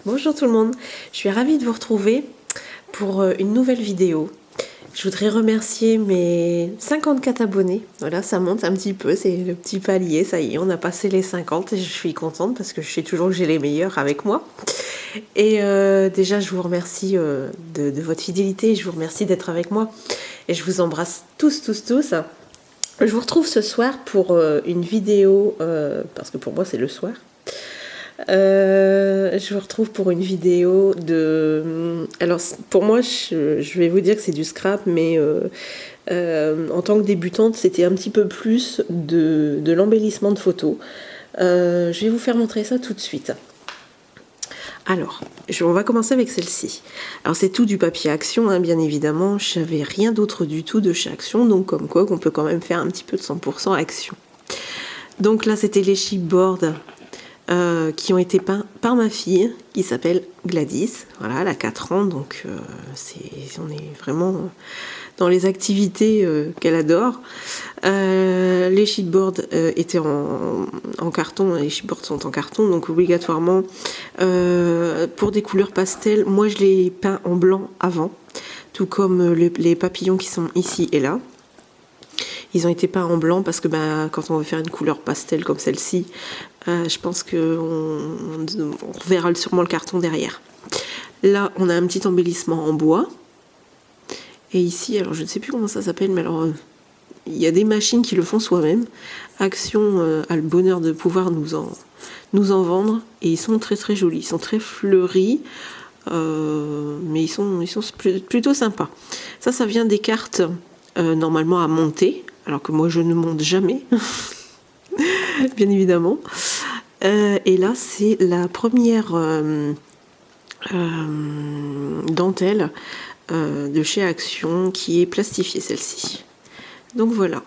Bonjour tout le monde, je suis ravie de vous retrouver pour une nouvelle vidéo. Je voudrais remercier mes 54 abonnés. Voilà, ça monte un petit peu, c'est le petit palier, ça y est, on a passé les 50 et je suis contente parce que je sais toujours que j'ai les meilleurs avec moi. Et déjà, je vous remercie de votre fidélité, je vous remercie d'être avec moi et je vous embrasse tous. Je vous retrouve ce soir pour une vidéo, parce que pour moi c'est le soir. Je vous retrouve pour une vidéo de... Alors pour moi, je vais vous dire que c'est du scrap, mais en tant que débutante, c'était un petit peu plus de l'embellissement de photos. Je vais vous faire montrer ça tout de suite. Alors, on va commencer avec celle-ci. Alors c'est tout du papier Action, hein, bien évidemment. Je savais rien d'autre du tout de chez Action, donc comme quoi qu'on peut quand même faire un petit peu de 100% Action. Donc là, c'était les chipboards qui ont été peints par ma fille, qui s'appelle Gladys. Voilà, elle a 4 ans, donc on est vraiment dans les activités qu'elle adore. Les chipboards étaient en carton, les chipboards sont en carton, donc obligatoirement, pour des couleurs pastel, moi je les peins en blanc avant, tout comme les papillons qui sont ici et là. Ils ont été peints en blanc parce que quand on veut faire une couleur pastel comme celle-ci, je pense qu'on verra sûrement le carton derrière. Là, on a un petit embellissement en bois. Et ici, alors je ne sais plus comment ça s'appelle, mais alors il y a des machines qui le font soi-même. Action a le bonheur de pouvoir nous en vendre. Et ils sont très très jolis, ils sont très fleuris. Mais ils sont plutôt sympas. Ça vient des cartes normalement à monter. Alors que moi je ne monte jamais, bien évidemment. Et là c'est la première dentelle de chez Action qui est plastifiée, celle-ci. Donc voilà.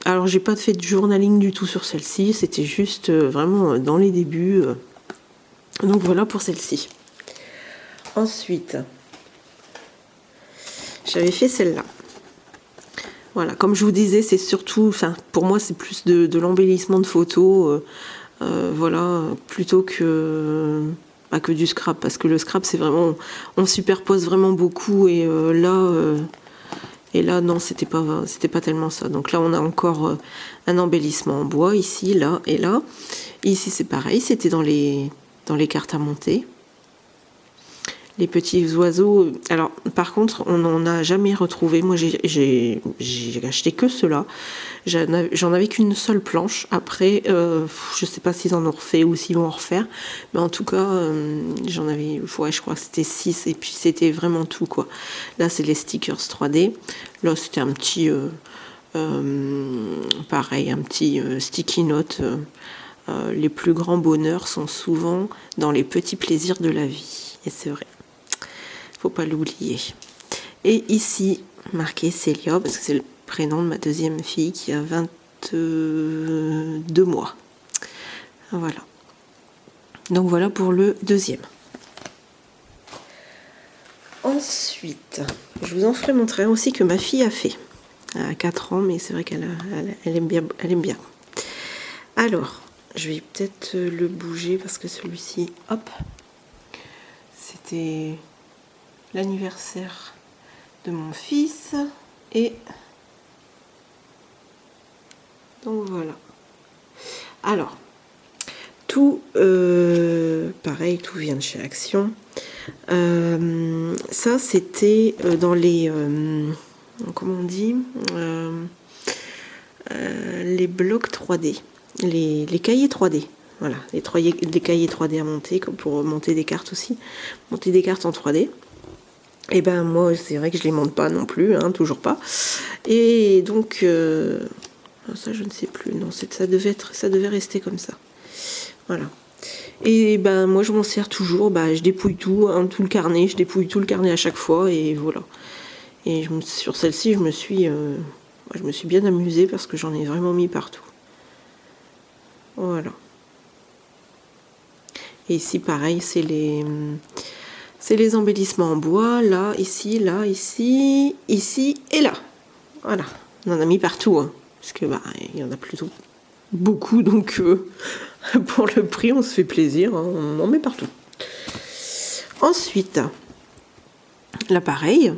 Alors j'ai pas fait de journaling du tout sur celle-ci, c'était juste vraiment dans les débuts. Donc voilà pour celle-ci. Ensuite, j'avais fait celle-là. Voilà, comme je vous disais, c'est surtout, pour moi, c'est plus de l'embellissement de photos, voilà, plutôt que du scrap, parce que le scrap, c'est vraiment, on superpose vraiment beaucoup, et là, non, c'était pas tellement ça. Donc là, on a encore un embellissement en bois, ici, là et là. Ici, c'est pareil, c'était dans les cartes à monter. Les petits oiseaux, alors par contre on n'en a jamais retrouvé. Moi j'ai acheté que ceux-là, j'en avais qu'une seule planche. Après je sais pas s'ils en ont refait ou s'ils vont en refaire, mais en tout cas j'en avais, ouais, je crois que c'était 6 et puis c'était vraiment tout quoi. Là c'est les stickers 3D, là c'était un petit pareil, un petit sticky note. Les plus grands bonheurs sont souvent dans les petits plaisirs de la vie, et c'est vrai, faut pas l'oublier. Et ici marqué Célia, parce que c'est le prénom de ma deuxième fille qui a 22 mois. Voilà. Donc voilà pour le deuxième. Ensuite, je vous en ferai montrer aussi que ma fille a fait. Elle a 4 ans, mais c'est vrai qu'elle aime bien. Elle aime bien. Alors, je vais peut-être le bouger parce que celui-ci, hop, c'était l'anniversaire de mon fils. Et donc voilà. Alors, tout, pareil, tout vient de chez Action. Ça, c'était dans les... comment on dit les blocs 3D. Les cahiers 3D. Voilà, les cahiers 3D à monter, comme pour monter des cartes aussi. Monter des cartes en 3D. Et ben moi, c'est vrai que je les monte pas non plus, hein, toujours pas. Et donc, ça je ne sais plus, non, ça devait rester comme ça. Voilà. Et ben moi je m'en sers toujours, je dépouille tout, hein, tout le carnet, je dépouille tout le carnet à chaque fois, et voilà. Et sur celle-ci, je me suis bien amusée parce que j'en ai vraiment mis partout. Voilà. Et ici, pareil, c'est les embellissements en bois, là, ici, ici et là. Voilà, on en a mis partout, hein, parce que il y en a plutôt beaucoup, donc pour le prix, on se fait plaisir, hein, on en met partout. Ensuite, là pareil,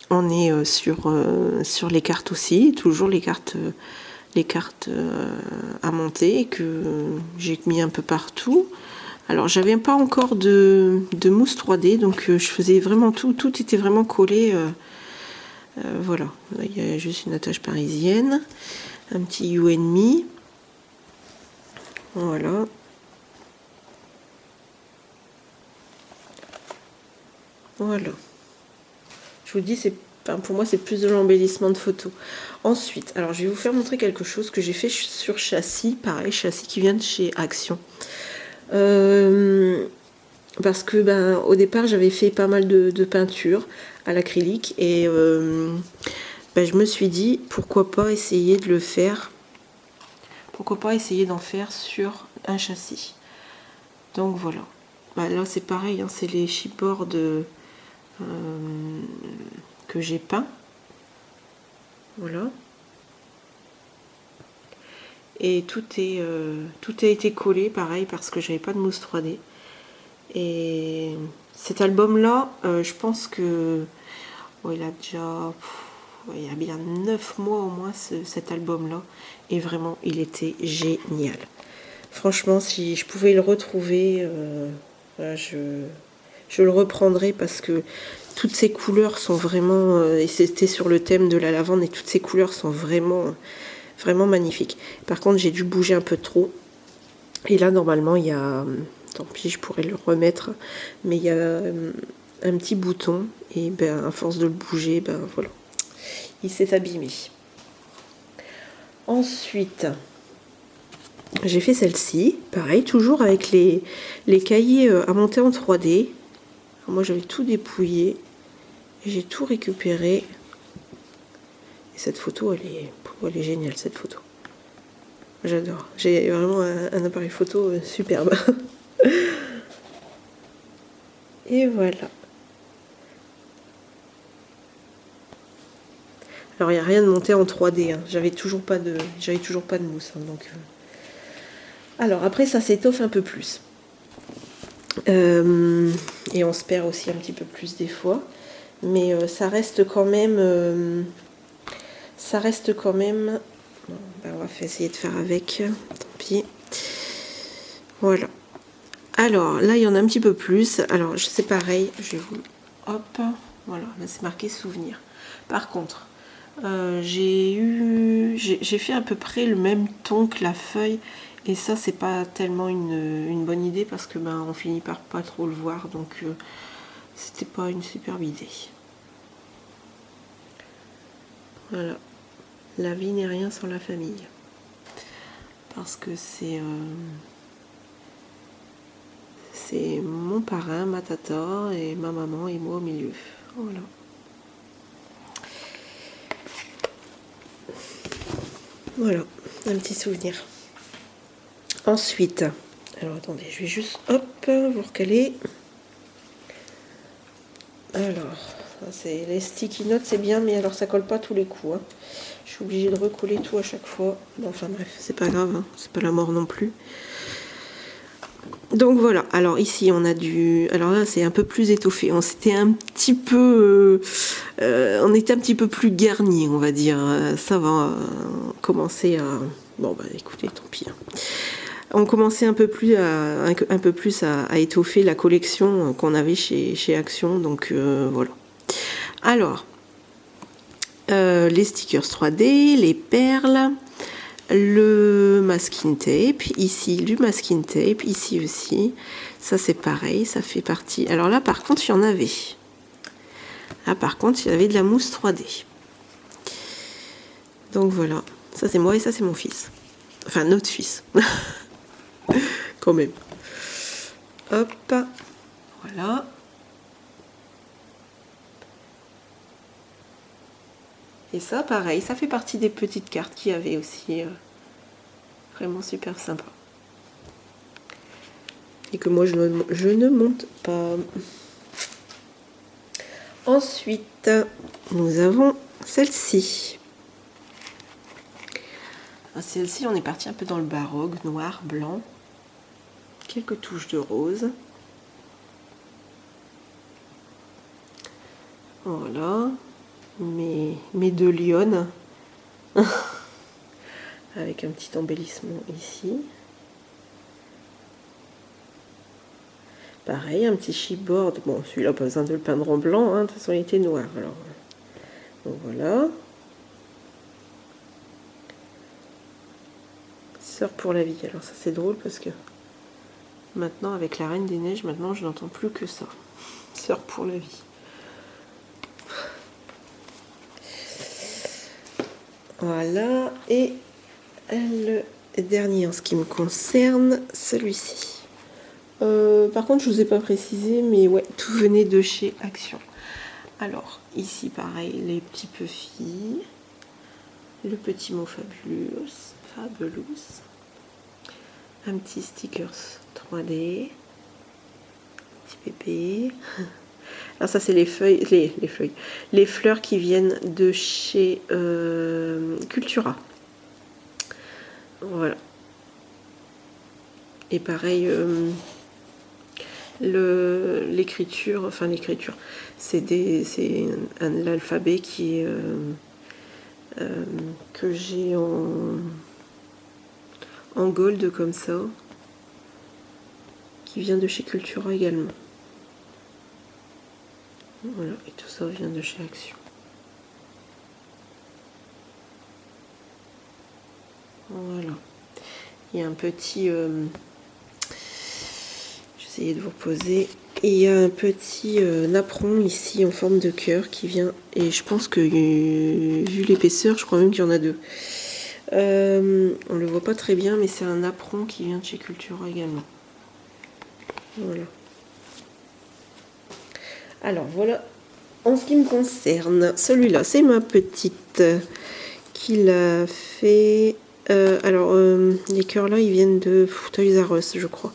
on est sur les cartes aussi, toujours les cartes à monter que j'ai mis un peu partout. Alors j'avais pas encore de mousse 3D, donc je faisais vraiment tout était vraiment collé. Voilà, il y a juste une attache parisienne, un petit You and Me. Voilà. Voilà. Je vous dis, pour moi, c'est plus de l'embellissement de photos. Ensuite, alors je vais vous faire montrer quelque chose que j'ai fait sur châssis. Pareil, châssis qui vient de chez Action. Parce que au départ, j'avais fait pas mal de peinture à l'acrylique. Et je me suis dit, pourquoi pas essayer de le faire. Pourquoi pas essayer d'en faire sur un châssis. Donc voilà. Là, c'est pareil, hein, c'est les chipboards que j'ai peint. Voilà. Et tout a été collé, pareil, parce que j'avais pas de mousse 3D. Et cet album-là, je pense que il a déjà... il y a bien 9 mois au moins, cet album-là. Et vraiment, il était génial. Franchement, si je pouvais le retrouver, je le reprendrais parce que toutes ces couleurs sont vraiment... et c'était sur le thème de la lavande, et toutes ces couleurs sont vraiment magnifiques. Par contre, j'ai dû bouger un peu trop. Et là, normalement, il y a... Tant pis, je pourrais le remettre. Mais il y a un petit bouton. Et à force de le bouger, voilà. Il s'est abîmé. Ensuite, j'ai fait celle-ci. Pareil, toujours avec les cahiers à monter en 3D. Alors moi, j'avais tout dépouillé. J'ai tout récupéré. Et cette photo, elle est géniale, cette photo. J'adore. J'ai vraiment un appareil photo superbe. Et voilà. Alors, il n'y a rien de monté en 3D. Hein. J'avais toujours pas de mousse. Hein, donc, Alors, après, ça s'étoffe un peu plus. Et on se perd aussi un petit peu plus des fois. Mais ça reste quand même... Bon, on va essayer de faire avec. Tant pis. Voilà. Alors, là, il y en a un petit peu plus. Alors, c'est pareil. Je vais vous... Hop. Voilà, là, c'est marqué souvenir. Par contre... j'ai fait à peu près le même ton que la feuille, et ça c'est pas tellement une bonne idée parce que on finit par pas trop le voir, donc c'était pas une superbe idée. Voilà, la vie n'est rien sans la famille, parce que c'est mon parrain, ma tata et ma maman et moi au milieu. Voilà. Voilà, un petit souvenir. Ensuite, alors attendez, je vais juste, hop, vous recaler. Alors, c'est les sticky notes, c'est bien, mais alors ça colle pas tous les coups. Hein. Je suis obligée de recoller tout à chaque fois. Bon, enfin bref, c'est pas grave, hein, c'est pas la mort non plus. Donc voilà, alors ici on a alors là c'est un peu plus étoffé, on était un petit peu plus garni, on va dire. Ça va commencer à... Bon écoutez, tant pis. Hein. On commençait un peu plus à étoffer la collection qu'on avait chez Action, donc voilà. Alors, les stickers 3D, les perles, le masking tape, ici du masking tape, ici aussi, ça c'est pareil, ça fait partie. Alors là par contre il y en avait. Là par contre il y avait de la mousse 3D. Donc voilà, ça c'est moi et ça c'est mon fils. Enfin notre fils. Quand même. Hop, voilà. Et ça, pareil, ça fait partie des petites cartes qu'il y avait aussi. Vraiment super sympa. Et que moi, je ne monte pas. Ensuite, nous avons celle-ci. Celle-ci, on est parti un peu dans le baroque, noir, blanc. Quelques touches de rose. Voilà, mes deux lionnes. Avec un petit embellissement ici. Pareil, un petit chipboard. Bon, celui-là, pas besoin de le peindre en blanc, hein. De toute façon, il était noir. Alors, donc voilà. Sœur pour la vie. Alors ça, c'est drôle parce que maintenant, avec la Reine des Neiges, maintenant, je n'entends plus que ça. Sœur pour la vie. Voilà. Et le dernier en ce qui me concerne, celui-ci. Par contre, je vous ai pas précisé, mais ouais, tout venait de chez Action. Alors, ici, pareil, les petits Puffy, le petit mot Fabulous, un petit stickers 3D, petit pépé. Alors ça, c'est les feuilles, les fleurs qui viennent de chez Cultura. Voilà. Et pareil, l'écriture, c'est l'alphabet qui est que j'ai en gold comme ça, qui vient de chez Cultura également. Voilà, et tout ça vient de chez Action. Voilà. Il y a un petit... j'essayais de vous reposer. Et il y a un petit napperon ici en forme de cœur qui vient... Et je pense que, vu l'épaisseur, je crois même qu'il y en a deux. On le voit pas très bien, mais c'est un napperon qui vient de chez Cultura également. Voilà. Alors voilà, en ce qui me concerne, celui-là, c'est ma petite qui l'a fait. Les cœurs là, ils viennent de Toys R Us, je crois.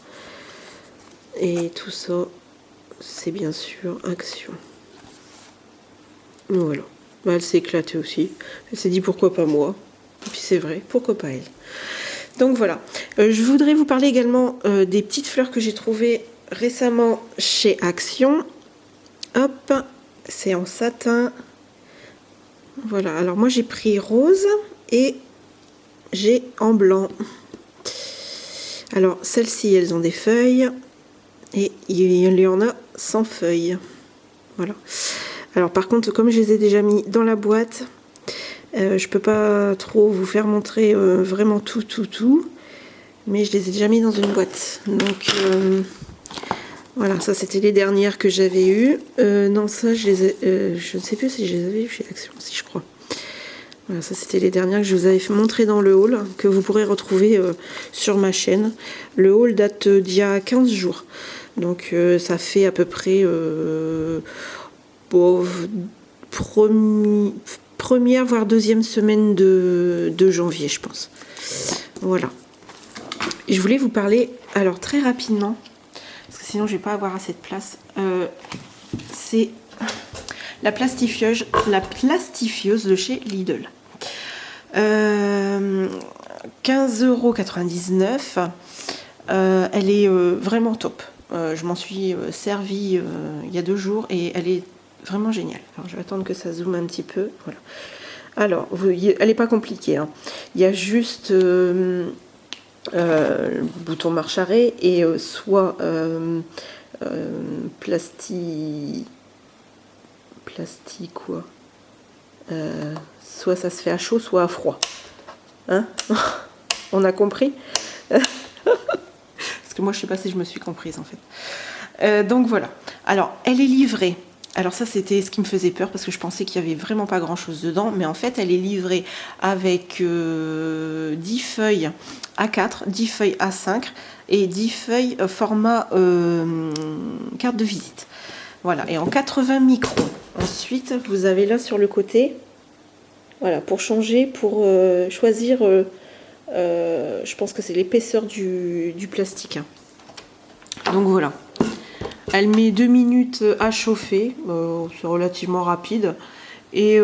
Et tout ça, c'est bien sûr Action. Voilà. Bah, elle s'est éclatée aussi. Elle s'est dit pourquoi pas moi. Et puis c'est vrai, pourquoi pas elle. Donc voilà. Je voudrais vous parler également des petites fleurs que j'ai trouvées récemment chez Action. Hop, c'est en satin. Voilà, alors moi j'ai pris rose et j'ai en blanc. Alors celles-ci, elles ont des feuilles et il y en a sans feuilles. Voilà. Alors par contre, comme je les ai déjà mis dans la boîte, je peux pas trop vous faire montrer vraiment tout, mais je les ai déjà mis dans une boîte. Donc voilà, ça c'était les dernières que j'avais eues. Non, ça je ne sais plus si je les avais eues chez Action, si je crois. Voilà, ça c'était les dernières que je vous avais montré dans le haul, que vous pourrez retrouver sur ma chaîne. Le haul date d'il y a 15 jours. Donc ça fait à peu près première voire deuxième semaine de janvier, je pense. Voilà. Et je voulais vous parler, alors très rapidement, parce que sinon je vais pas avoir assez de place. C'est la plastifieuse de chez Lidl. 15,99 €. Elle est vraiment top. Je m'en suis servie il y a 2 jours et elle est vraiment géniale. Alors je vais attendre que ça zoome un petit peu. Voilà. Alors, elle n'est pas compliquée, hein. Il y a juste le bouton marche arrêt et soit quoi, soit ça se fait à chaud, soit à froid. Hein? On a compris? Parce que moi, je sais pas si je me suis comprise en fait. Donc voilà. Alors, elle est livrée. Alors ça, c'était ce qui me faisait peur parce que je pensais qu'il y avait vraiment pas grand-chose dedans. Mais en fait, elle est livrée avec 10 feuilles A4, 10 feuilles A5 et 10 feuilles format carte de visite. Voilà, et en 80 microns. Ensuite, vous avez là sur le côté, voilà, pour changer, pour choisir, je pense que c'est l'épaisseur du plastique. Donc voilà. Elle met 2 minutes à chauffer, c'est relativement rapide. Et, et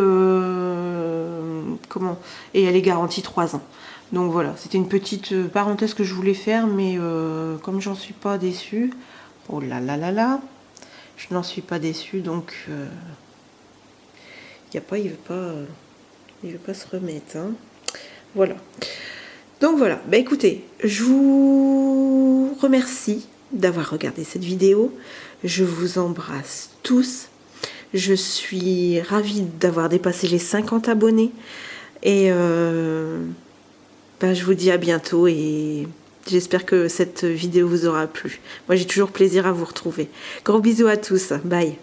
elle est garantie 3 ans. Donc voilà, c'était une petite parenthèse que je voulais faire, mais comme j'en suis pas déçue, oh là là là là, je n'en suis pas déçue, donc il veut pas se remettre. Hein. Voilà. Donc voilà. Bah écoutez, je vous remercie d'avoir regardé cette vidéo. Je vous embrasse tous. Je suis ravie d'avoir dépassé les 50 abonnés. Et je vous dis à bientôt et j'espère que cette vidéo vous aura plu. Moi, j'ai toujours plaisir à vous retrouver. Gros bisous à tous. Bye.